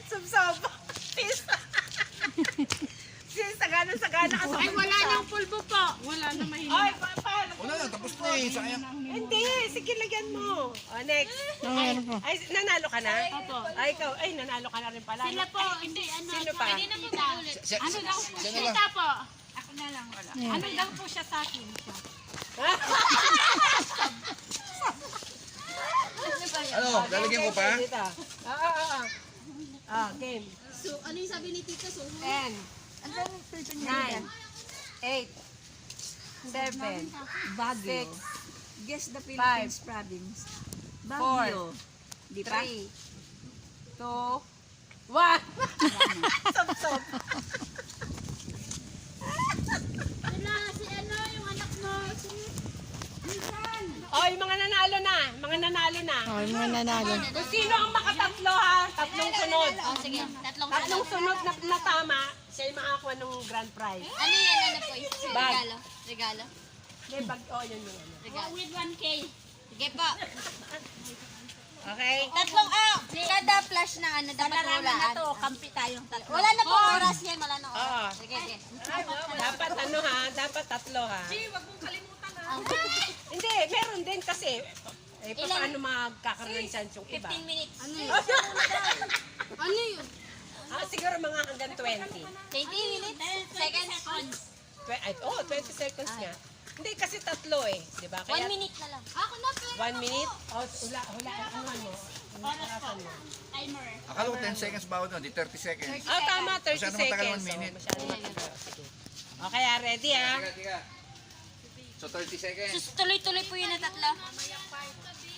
Sub-sub. Sis. Sis, sagana ka sa Ay, wala nang pulbo po. Wala na mahina. Ay, paano? Wala na, tapos na eh. Sayang. Hindi, sige, lagyan mo. O, next. Ano po? Ay, nanalo ka na? Opo. Ay, ikaw, ay, nanalo ka na rin pala. Sila po, hindi, ano. Sino pa? Hindi na po ulit. Ano daw po Siya na siya? lang. po. Ako na lang, wala. Ano daw po siya sa akin? Ano, lalagyan ko pa? Dito. Game. So, ano yung sabi ni Tita? So, 10, 9, 8, 7, Baguio. 6, Guess the Philippines province. Baguio. Di pa? 3, 2, 1. Sob-sob. Sila, si ano, yung anak mo, si Minsan. Oh, yung mga nanalo na. Mga nanalo na. Ay, mga nanalo. Kung sino ang makatatlo ha, tatlong sunod. oh, sige. Tatlong sunod na tama, siya yung makakuha ng grand prize. Ano yan? Ano po? Bag. Regalo. Regalo. Hindi, bag, oh, yun yung ano. Regalo. With 1K. Sige po. Okay? Tatlong, kada flash na ano, dapat hulaan. kampi tayong tatlo. Wala na po oras yan, wala na Oo. oras. Sige, sige. Dapat ano ha, dapat tatlo ha. Hindi, meron din kasi. Eh, paano magkakaroon ng chance yung iba? 15 minutes. Ano yun? Siguro mga hanggang 20. 20 minutes. Seconds. 20 seconds nga. Hindi, kasi tatlo eh. Di ba? 1 Kaya minute na lang. 1 minute? Hula, ano mo? Orasan mo. Timer. Akala ko 10 seconds bawat no, di 30 seconds. Tama, 30 Masyado matagal, seconds. 1 minute. Masyado matagal. Sige. Okay, ready ha? Tiga. So 30 seconds. Sus, tuloy-tuloy po yun na tatlo.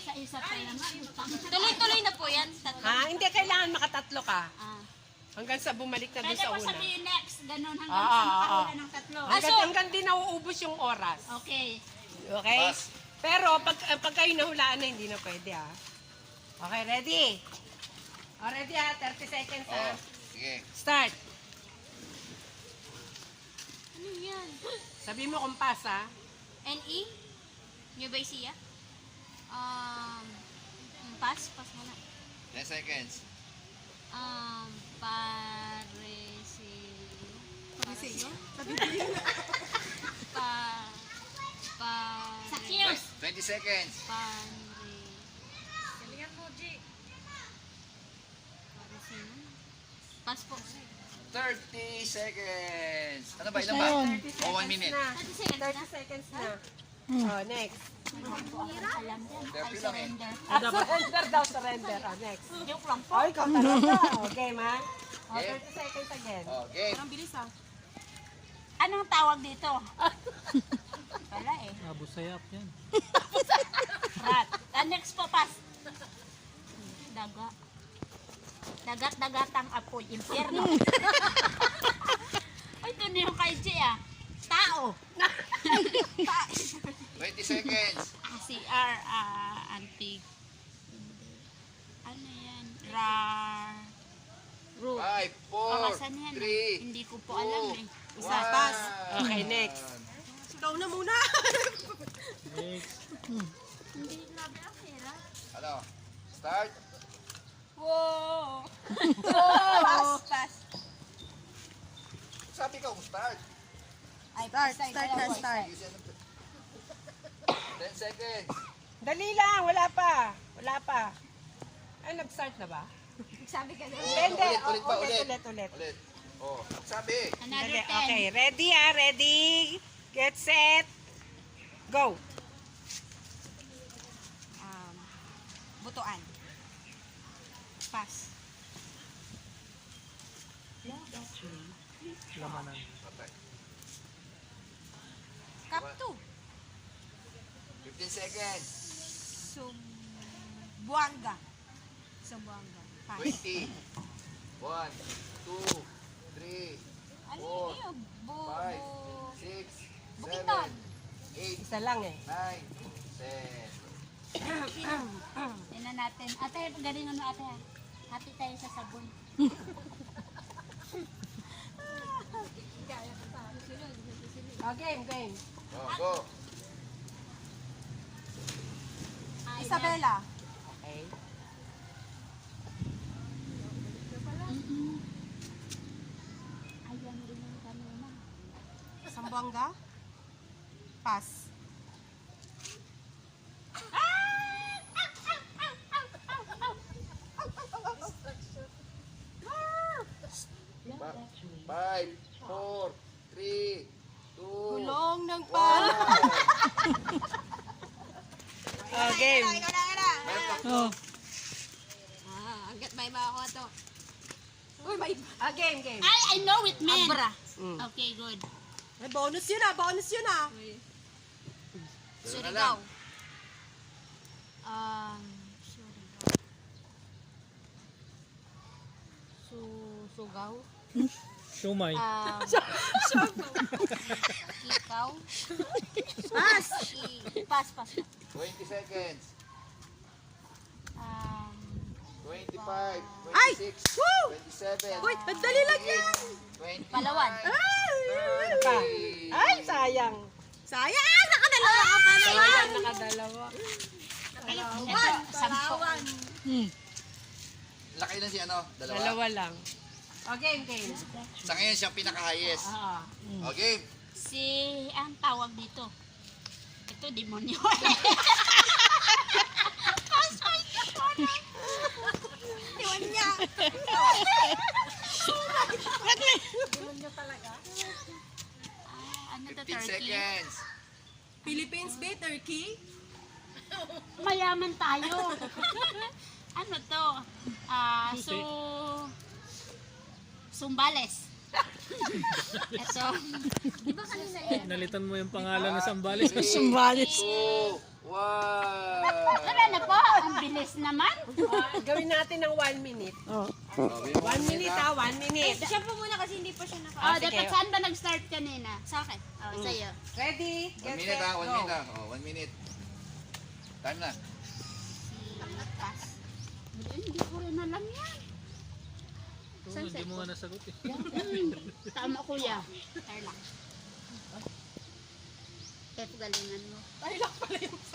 Sa isa pa naman. Tuloy-tuloy na po yan. Tatlo. Ha? Hindi, kailangan makatatlo ka. Ah. Hanggang sa bumalik na doon Pwede sa mo una. sabihin next, ganun hanggang Oo, sa oo, makahula ng tatlo. Hanggang di nauubos yung oras. Okay. Okay? Pass. Pero pag kayo nahulaan na, hindi na pwede ha. Okay, ready? Ready ha? 30 seconds ha? Oh, sige. Start. Ano yan? Sabi mo kung pass ha? NE? New by Sia? Pass? Pass muna. 10 seconds. Sa cheers! 20 seconds. Pass po. 30 seconds. Ano ba? Ilan na ba? yun. O 1 minute. 30 seconds 30 na. seconds na. Oh, next. 30 lang eh. Surrender daw, surrender. Oh, next. Joke lang po. Oh, ikaw talaga. Okay, ma? Oh, Okay. 30 seconds again. Okay. Anong tawag dito? Wala eh. Abusayap yan. Rat. Next po, pass. Daga. Dagat-dagatang apoy. Impyerno. Ay, ito na yung kay Jay ah. Tao. 20 seconds. CR, antig. Ano yan? Rar. Root. 5, 4, Asan yan? 3, Hindi ko po alam eh. Isa, pass. Okay, next. Ikaw na muna. Hindi labi ang pera. Ano? Start. Wow! Pass, pass. Sabi ka kung start. Ay, start. 10 seconds. Dali lang, wala pa. Wala pa. Ay, nag-start na ba? Sabi ka na. Hindi, Ulit pa, ulit. ulit. Ulit. Oh, sabi. Another Dali, 10. okay, ready ha, ready. Get set. Go. Butuan. Pass. Lamanan. Patay. Cup 2. 15 seconds. Sumbuanga. Pass. 20. 1, 2, 3, Ano 4, yun? 5, 6, 7, Bukiton. 8, Isa lang eh. 9, 10. Yan na natin. Ate, galing ano ate ha? Hati tayo sa sabon. Game, game. Oh, go. Isabela. Okay. Zamboanga? Pass. Five, four, three, two, Kulong ng pan. Oh, game. Oh. Hanggat may makakuha to. Uy, may... Game. I know it, man. Abra. Okay, good. May bonus yun ah, Dalawa na Surigao. lang. Surigao. Sugaw. Shumay. Ikaw. Pass. Pass. 20 seconds. 25, Ay! 26, Woo! 27, Uy, ang dali lang yan. 29, Palawan. Ay, sayang. Sayang! Nakadalawa ka pa naman. Nakadalawa. Ito, 10. Laki na si ano? Dalawa? Dalawa lang. O, game. Sa ngayon siyang pinaka-highest. Ah. O, game. Si, ang tawag dito. Ito, demonyo. Iwan niya. Ano to, 15 turkey? seconds. Philippines ba? Turkey? Mayaman tayo. Ano to? Sumbales. Ito. Di ba kanina yan? Nalitan mo yung pangalan ng Sambales. 3, Sambales. 2, 1. Tara na po. Ang bilis naman. Gawin natin ng 1 minute. Oh. 1 minute 1 minute. Siya po muna kasi hindi pa siya naka... Oh, sige. dapat saan ba nag-start kanina? Sa akin. Oh, sa'yo. Ready? 1 Get minute set, ha, 1 go. minute ha. O, 1 minute. Time na. Pass. Hindi ko rin alam yan. Hindi mo nga nasagot eh. Tama, kuya. Tarlac. Pep, galingan mo.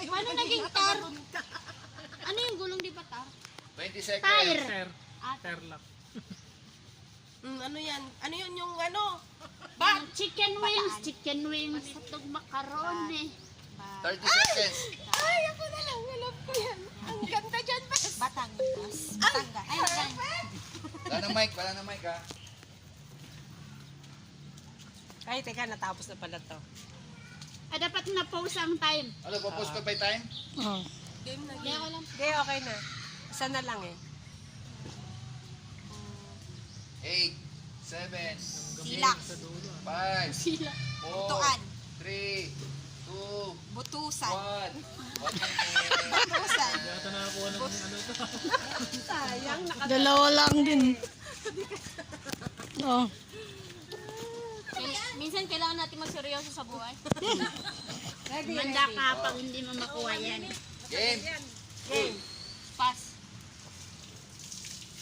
Paano naging tar? Ano yung gulong di ba tar? 20 seconds. Tire. Ter. Ah, Terlock. Ano yan? Ano yun yung ano? chicken wings, hotdog macaroni. 30 seconds. Ay, ako na lang. Alam ko yan. Ang ganda dyan, bes. Batangas. Batangas. Ay, Wala na mic ha. Ay, teka, natapos na pala to. Ah, dapat na-pause ang time. Ano, papos ko pa yung time? Oh. Game na Hindi ako lang. Hindi, okay na. Isa na lang eh. 8, 7, Silak. 5, Sila. 4, Butuan. 3, 2, Butusan. 1. Butusan. Yata nakakuha ng ano ito. Sayang, Dalawa lang din. Oh. Minsan kailangan natin magseryoso sa buhay. Ready, Manda ka pag hindi mo makuha yan. Game. Game. Pass.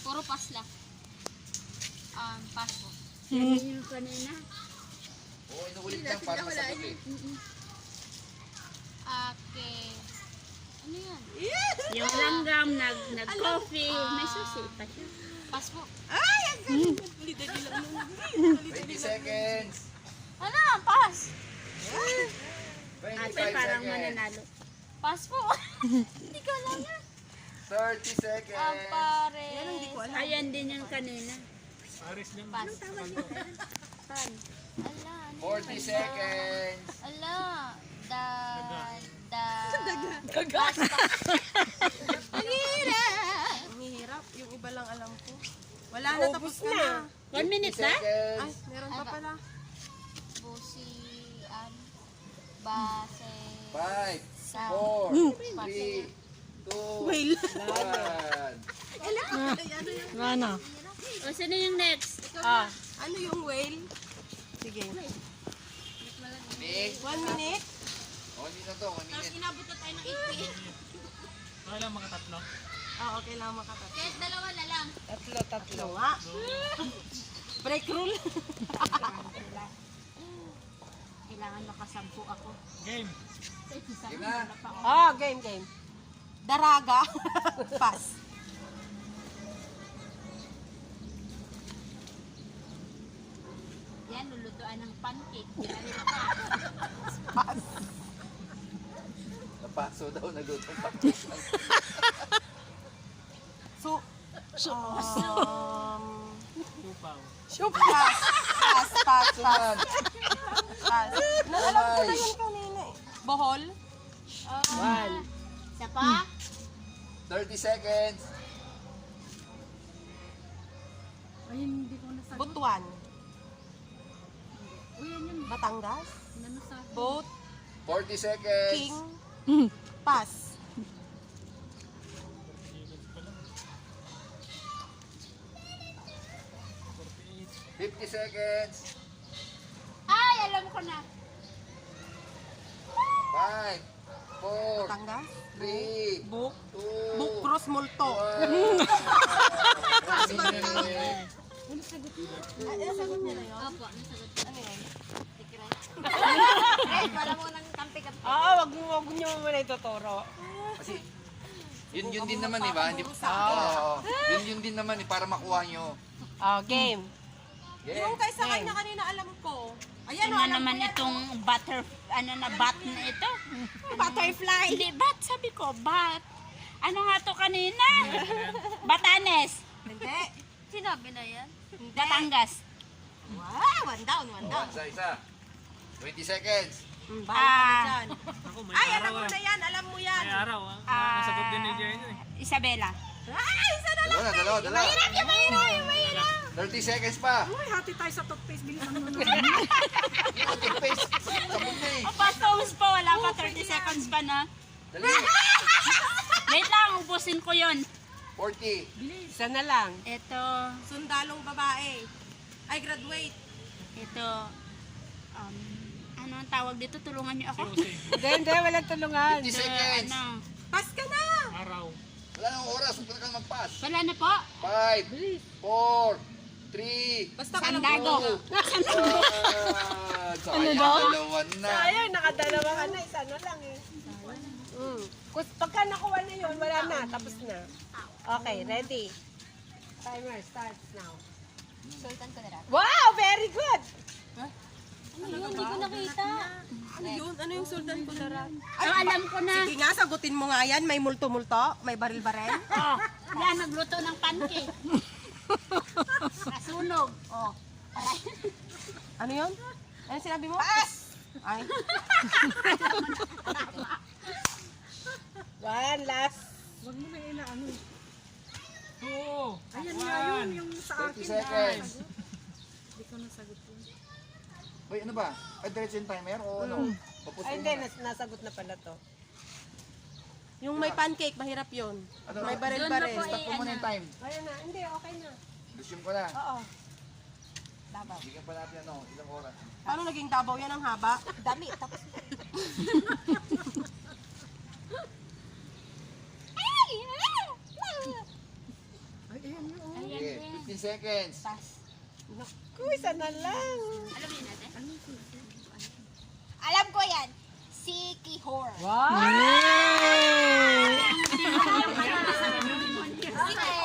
Puro pass lang. Pass po. Yan yung kanina. Oo, inuulit lang para masagot eh. Okay. Ano yan? Yung langgam, nag-coffee. May susi pa siya. Pass po. 20 seconds. Ano? Pass. 25 Ate, parang seconds. mananalo. Pass po. Hindi ko alam yan. 30 seconds. Pare. Ayan din yung kanina. Aris niya. Pass. Pan. Ala. 40 seconds. Ala. Daga. Ang hirap. Yung iba lang alam ko. Wala na, tapos na. 1 minute 50 na? seconds. Ay, meron pa pala. Busian. Base. 5, 4, 3, 2, Wait. 1. Wala na. O, sino yung next? Ah, ano yung whale? Sige. Nick. 1 minute? O, hindi na to. 1 minute. Inabot na tayo ng 8 Wala mga tatlo. Oo, okay lang makakat. Kahit dalawa na lang. Tatlo nga. Break rule. Kailangan makasampu ako. Game. Game na. Ah, game. Daraga. Pass. Yan, lulutuan ng pancake. Napaso daw nagutong pa. So, Tupaw. pass. Suman. Naalala ko na yun kanina eh. Bohol? One. Isa pa? 30 seconds. Butuan. Batangas? Boat? 40 seconds. King? Pass. $50 seconds. Ay, alam ko na. 5, 4, Batangas? 3, Book? 2, Book Cross Multo. 1. Nasagot niya na yun? Opo, nasagot ko. Ano yun? Wala mo nang kampi-kampi. Wag niyo muna ituturo. Kasi yun din naman, di ba? Oo. Yun din naman para makuha nyo. Game. Yung kay sa kanya kanina alam ko. Ayan o, Ano alam naman ko yan. itong bat na ito? Butterfly. Hindi, bat. Sabi ko, bat. Ano nga to kanina? Batanes. Hindi. Sinabi na yan? Batangas. Wow, one down. Isa. 20 seconds. Bahala ka na Ah, dyan. Ako, may Ay, araw alam mo ah. na yan. Alam mo yan. May araw ah. Ah. Nasagot din ni Jenny eh. Isabela. Ay, isa na lang. Dalawa. Yung mahirap. 30 seconds pa. Uy, hati tayo sa toothpaste. Bilisan mo na. Yung toothpaste. Sabon na eh. O, pastos pa. Wala pa. 30 seconds pa na. Dali. Wait lang, ubusin ko yon. 40. Isa na lang. Ito, Sundalong babae. Ay, graduate. ito. Ano ang tawag dito? Tulungan niyo ako. Hindi, walang tulungan. 50 seconds. Ano? Pass ka na. Araw. Wala nang oras. Huwag ka na mag-pass. Wala na po. 5, 4, 3, Basta ka lang. Sandago. 1. Dalawa na. Ayun, nakadalawa ka na. Isa na lang eh. Pagka nakuha na yun, wala na. Tapos na. Okay, ready. Timer starts now. Sultan ko na rin. Wow, very good! Hindi ko nakita. Ano yun? Ano yung Sultan ko na rin? Alam ko na. Sige nga, sagutin mo nga yan. May multo-multo, may baril-baril. Oh, yan, nagluto ng pancake. Nasunog. Oh. Ano yun? Ano sinabi mo? Pass! Ay. One, last. Huwag mo na inaano. Oo. Ayan nga yun, yung sa 30 akin. seconds. Hindi ko nasagot yun. Uy, ano ba? Ay, diretso yung timer o ano? Tapos Ay, hindi. Nasagot na pala to. Yung may pancake, mahirap yun. Ano? May Doon baril-baril. na po Stop ko muna yung time. Ayan na. Hindi, okay na. Resume ko na. Oo. Bigyan pa natin ano, ilang oras. Paano naging Davao yan ang haba? Dami. Tapos. Ay, ayan yun. oh. Ayan Okay, din. 15 seconds. Naku, isa na lang. Alam niyo natin? Alam ko yan. Si Kihor. Wow!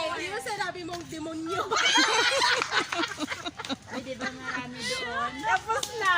Ano yung sinabi mong demonyo? Ay, di ba marami doon? Tapos na.